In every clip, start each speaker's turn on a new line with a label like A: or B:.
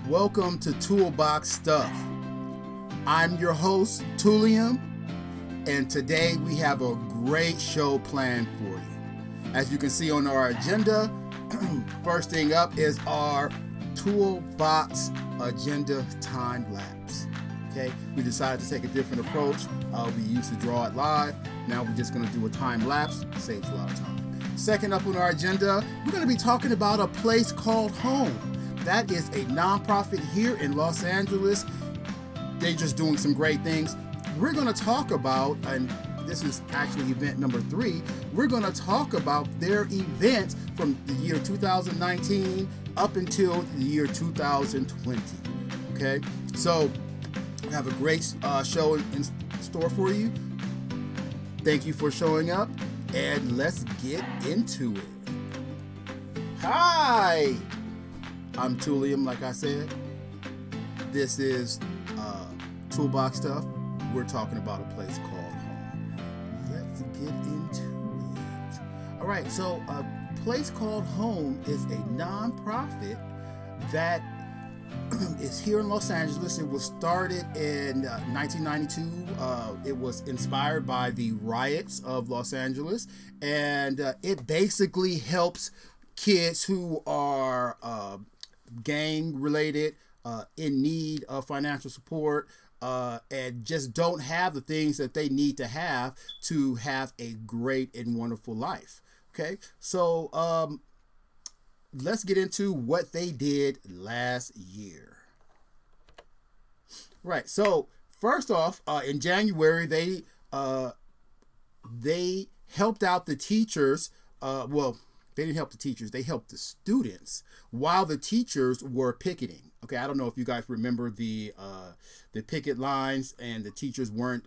A: Welcome to Toolbox Stuff. I'm your host, Tullium, and today we have a great show planned for you. As you can see on our agenda, first thing up is our Toolbox Agenda Time Lapse. Okay, we decided to take a different approach. We used to draw it live. Now we're just going to do a time lapse. Saves a lot of time. Second up on our agenda, we're going to be talking about a place called home. That is a nonprofit here in Los Angeles. They're just doing some great things. We're going to talk about, and this is actually event number 3, we're going to talk about their events from the year 2019 up until the year 2020. Okay, so we have a great show in store for you. Thank you for showing up, and let's get into it. Hi, I'm Tullium, like I said. This is Toolbox Stuff. We're talking about a place called home. Let's get into it. All right, so a place called home is a nonprofit that is here in Los Angeles. It was started in 1992. It was inspired by the riots of Los Angeles, and it basically helps kids who are gang related, in need of financial support, and just don't have the things that they need to have a great and wonderful life. Okay, so let's get into what they did last year. Right. So first off, in January, they helped out the teachers. They didn't help the teachers. They helped the students while the teachers were picketing. Okay, I don't know if you guys remember the picket lines, and the teachers weren't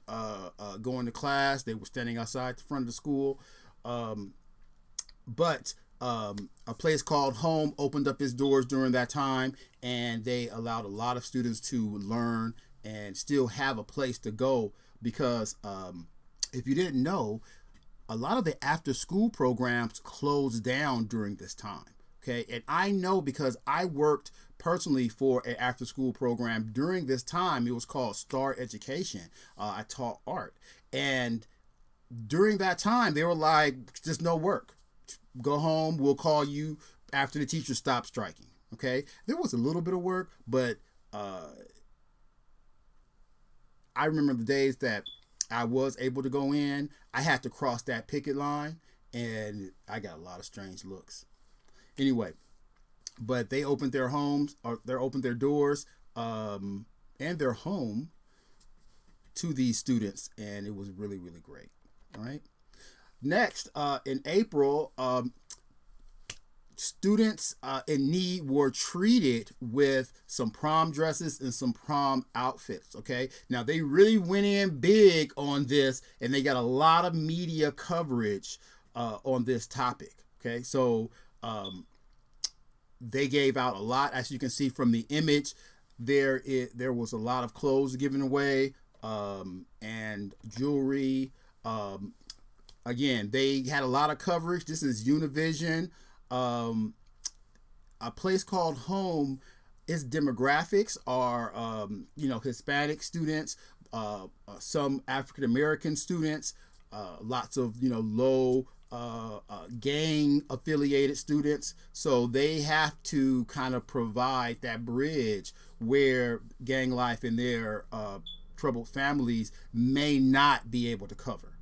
A: going to class. They were standing outside the front of the school. But a place called Home opened up its doors during that time, and they allowed a lot of students to learn and still have a place to go, because if you didn't know, a lot of the after school programs closed down during this time. Okay, and I know because I worked personally for an after school program during this time. It was called Star Education. I taught art, and during that time they were like, just no work, go home, we'll call you after the teachers stop striking. Okay, there was a little bit of work, but I remember the days that I was able to go in. I had to cross that picket line, and I got a lot of strange looks. Anyway, but they opened their homes, or they opened their doors and their home to these students, and it was really, really great. All right. Next, in April, students in need were treated with some prom dresses and some prom outfits. Okay, now they really went in big on this, and they got a lot of media coverage on this topic. Okay, so they gave out a lot. As you can see from the image, there was a lot of clothes given away, and jewelry. Again, they had a lot of coverage. This is Univision. A place called Home, its demographics are Hispanic students, some African American students, lots of low gang affiliated students. So they have to kind of provide that bridge where gang life and their troubled families may not be able to cover.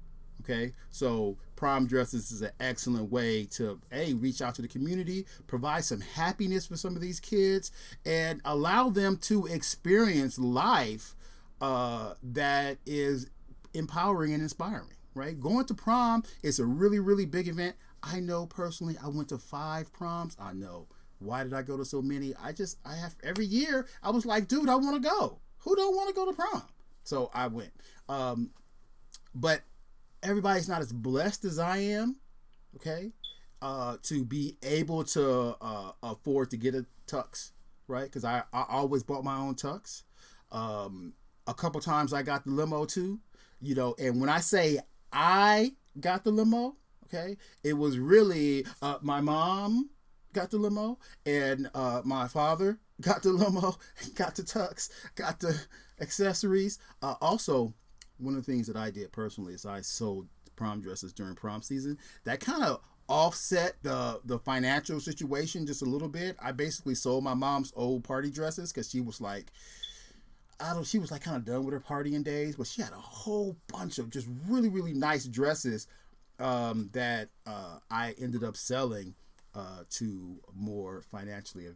A: Okay, so prom dresses is an excellent way to reach out to the community, provide some happiness for some of these kids, and allow them to experience life that is empowering and inspiring. Right, going to prom is a really, really big event. I know personally, I went to 5 proms. I know. Why did I go to so many? I have every year. I was like, dude, I want to go. Who don't want to go to prom? So I went. But everybody's not as blessed as I am, okay, to be able to afford to get a tux, right? Because I always bought my own tux. A couple times I got the limo too, and when I say I got the limo, okay, it was really my mom, got the limo, and my father got the limo, got the tux, got the accessories. Also, one of the things that I did personally is I sold prom dresses during prom season. That kind of offset the financial situation just a little bit. I basically sold my mom's old party dresses because she was like, she was like kind of done with her partying days, but she had a whole bunch of just really, really nice dresses that I ended up selling to more financially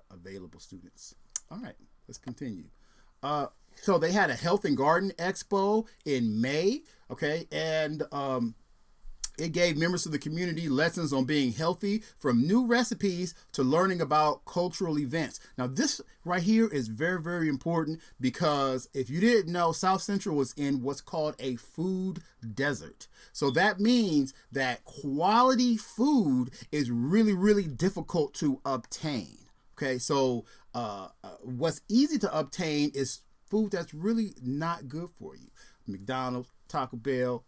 A: available students. All right, let's continue. So they had a health and garden expo in May, okay, and it gave members of the community lessons on being healthy, from new recipes to learning about cultural events. Now, this right here is very, very important, because if you didn't know, South Central was in what's called a food desert. So that means that quality food is really, really difficult to obtain. Okay, so what's easy to obtain is food that's really not good for you. McDonald's, Taco Bell,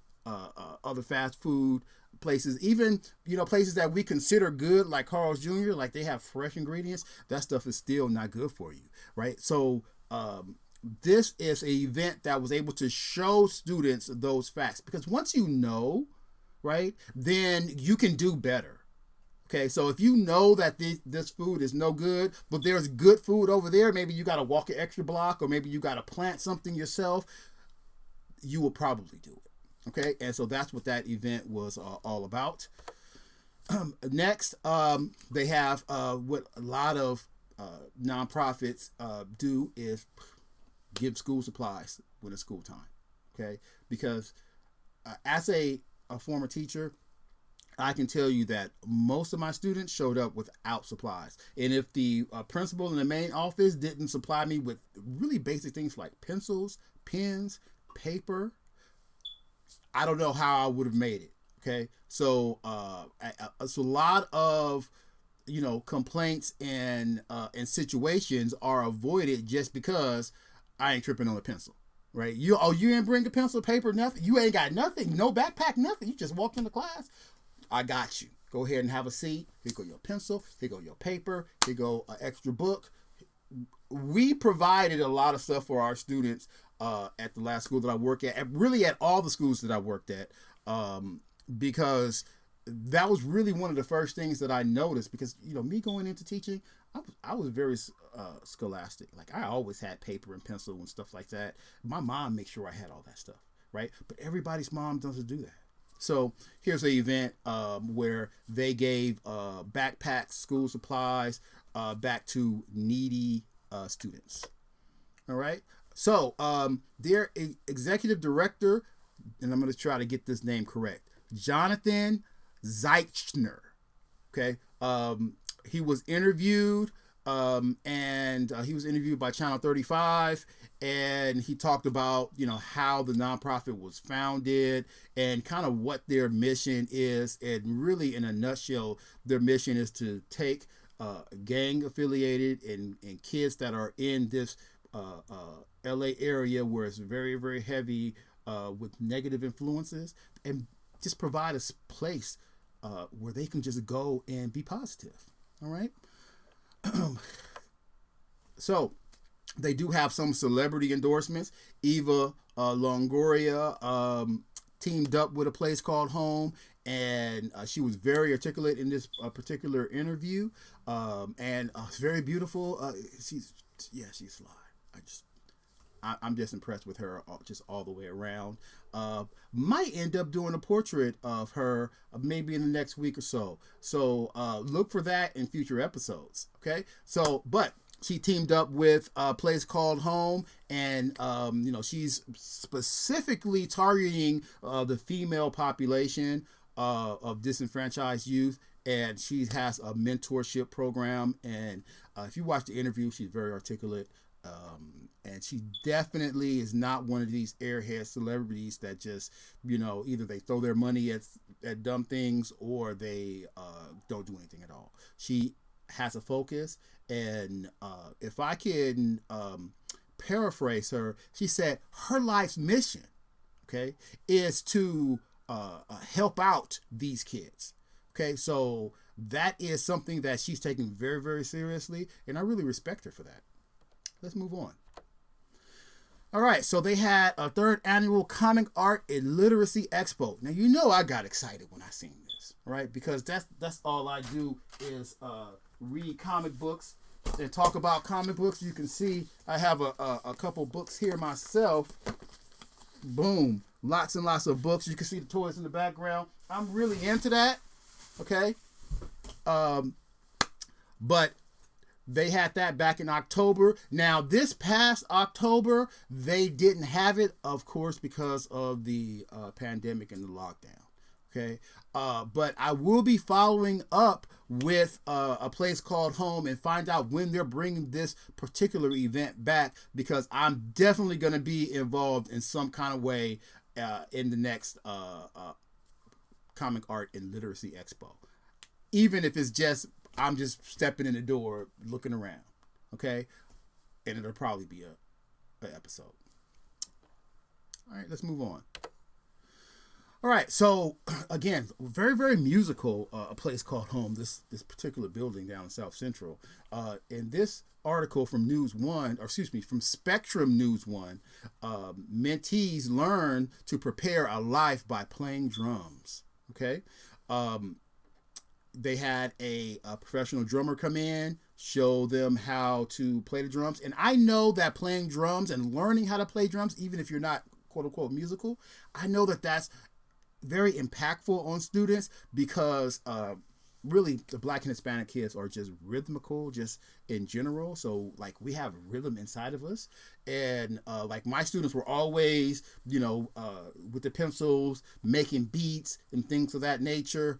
A: other fast food places, even places that we consider good, like Carl's Jr., like they have fresh ingredients. That stuff is still not good for you, right? So this is an event that was able to show students those facts, because once you know, right, then you can do better. Okay, so if you know that this food is no good, but there's good food over there, maybe you got to walk an extra block, or maybe you got to plant something yourself, you will probably do it. Okay, and so that's what that event was all about. Next, they have what a lot of nonprofits do is give school supplies when it's school time. Okay, because as a former teacher, I can tell you that most of my students showed up without supplies. And if the principal in the main office didn't supply me with really basic things like pencils, pens, paper, I don't know how I would have made it. Okay, so it's a lot of complaints and situations are avoided just because I ain't tripping on a pencil, right? You ain't bring a pencil, paper, nothing. You ain't got nothing, no backpack, nothing. You just walked into class. I got you. Go ahead and have a seat. Here go your pencil. Here go your paper. Here go an extra book. We provided a lot of stuff for our students at the last school that I work at, really at all the schools that I worked at, because that was really one of the first things that I noticed. Because me going into teaching, I was very scholastic. Like I always had paper and pencil and stuff like that. My mom made sure I had all that stuff, right? But everybody's mom doesn't do that. So here's an event where they gave backpacks, school supplies back to needy students. All right. So their executive director, and I'm going to try to get this name correct, Jonathan Zeichner. Okay. He was interviewed. And he was interviewed by Channel 35, and he talked about how the nonprofit was founded and kind of what their mission is. And really, in a nutshell, their mission is to take gang affiliated and kids that are in this LA area where it's very, very heavy with negative influences, and just provide a place where they can just go and be positive. All right. So they do have some celebrity endorsements. Eva Longoria teamed up with a place called Home, and she was very articulate in this particular interview, and it's very beautiful. She's fly. I'm just impressed with her just all the way around. Might end up doing a portrait of her maybe in the next week or so. So look for that in future episodes. Okay. So, but she teamed up with a place called Home, and she's specifically targeting the female population of disenfranchised youth. And she has a mentorship program. And if you watch the interview, she's very articulate. And she definitely is not one of these airhead celebrities that just, either they throw their money at dumb things or they don't do anything at all. She has a focus. And if I can paraphrase her, she said her life's mission, okay, is to help out these kids. Okay, so that is something that she's taking very, very seriously, and I really respect her for that. Let's move on. All right, so they had a 3rd annual Comic Art and Literacy Expo. Now, you know I got excited when I seen this, right? Because that's all I do is read comic books and talk about comic books. You can see I have a couple books here myself. Boom. Lots and lots of books. You can see the toys in the background. I'm really into that. Okay. But they had that back in October. Now, this past October, they didn't have it, of course, because of the pandemic and the lockdown. Okay. But I will be following up with a place called Home and find out when they're bringing this particular event back, because I'm definitely going to be involved in some kind of way in the next Comic Art and Literacy Expo. Even if it's just, I'm just stepping in the door, looking around. Okay. And it'll probably be an episode. All right, let's move on. All right, so again, very, very musical, a place called Home, this particular building down in South Central. In this article from from Spectrum News 1, mentees learn to prepare a life by playing drums. Okay. They had a professional drummer come in, show them how to play the drums. And I know that playing drums and learning how to play drums, even if you're not quote unquote musical, I know that that's very impactful on students, because really the Black and Hispanic kids are just rhythmical just in general. So like we have rhythm inside of us, and like my students were always, with the pencils making beats and things of that nature.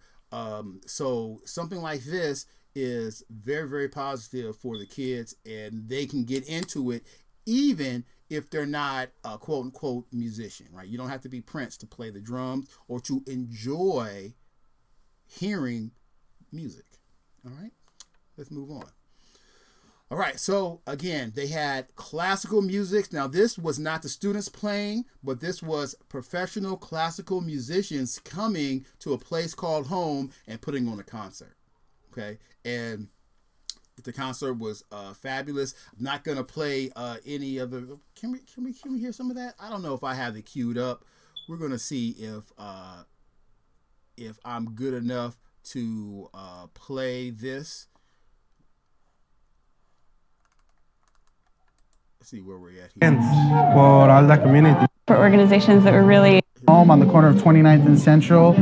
A: So something like this is very, very positive for the kids, and they can get into it even if they're not a quote unquote musician, right? You don't have to be Prince to play the drums or to enjoy hearing music. All right, let's move on. All right, so again, they had classical music. Now, this was not the students playing, but this was professional classical musicians coming to a place called Home and putting on a concert. Okay, and the concert was fabulous. I'm not gonna play any of the. Can we hear some of that? I don't know if I have it queued up. We're gonna see if I'm good enough to play this. Let's see where we're at here.
B: For all the community.
C: For organizations that were really
B: Home on the corner of 29th and Central,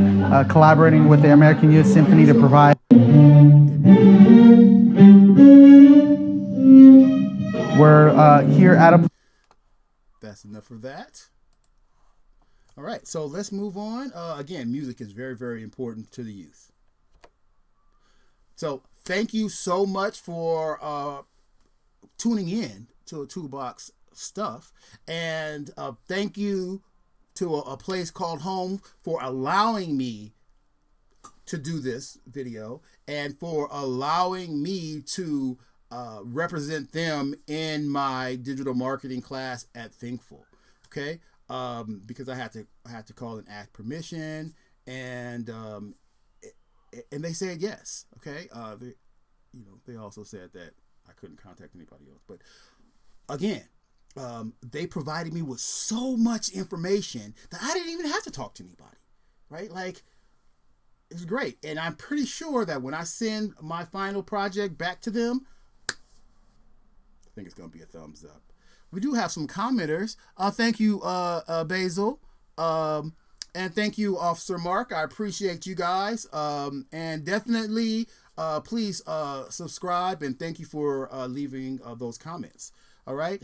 B: collaborating with the American Youth Symphony to provide. We're here at a.
A: That's enough of that. All right, so let's move on. Again, music is very, very important to the youth. So thank you so much for tuning in to a Toolbox Stuff, and thank you to a place called Home for allowing me to do this video and for allowing me to represent them in my digital marketing class at Thinkful. Okay, because I had to call and ask permission, and they said yes. Okay, they also said that I couldn't contact anybody else, but again, they provided me with so much information that I didn't even have to talk to anybody, right? Like, it's great. And I'm pretty sure that when I send my final project back to them, I think it's going to be a thumbs up. We do have some commenters. Thank you, Basil. And thank you, Officer Mark. I appreciate you guys. And definitely, please subscribe, and thank you for leaving those comments. All right.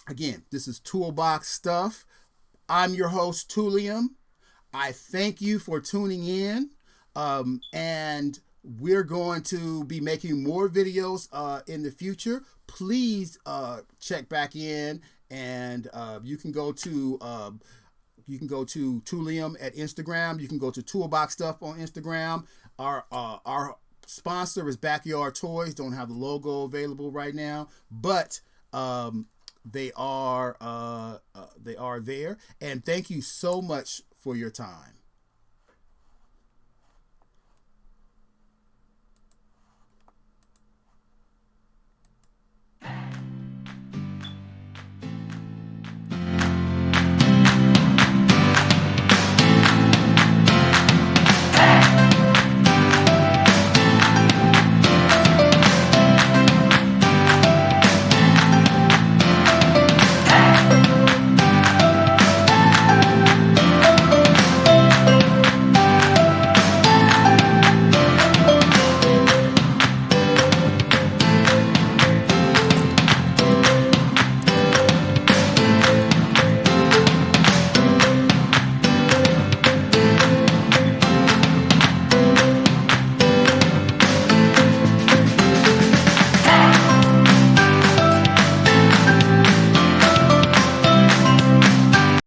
A: Again, this is Toolbox Stuff. I'm your host, Tulium. I thank you for tuning in. And we're going to be making more videos in the future. Please check back in, and you can go to Tulium at Instagram. You can go to Toolbox Stuff on Instagram. Our sponsor is Backyard Toys. Don't have the logo available right now, but they are there. And thank you so much for your time.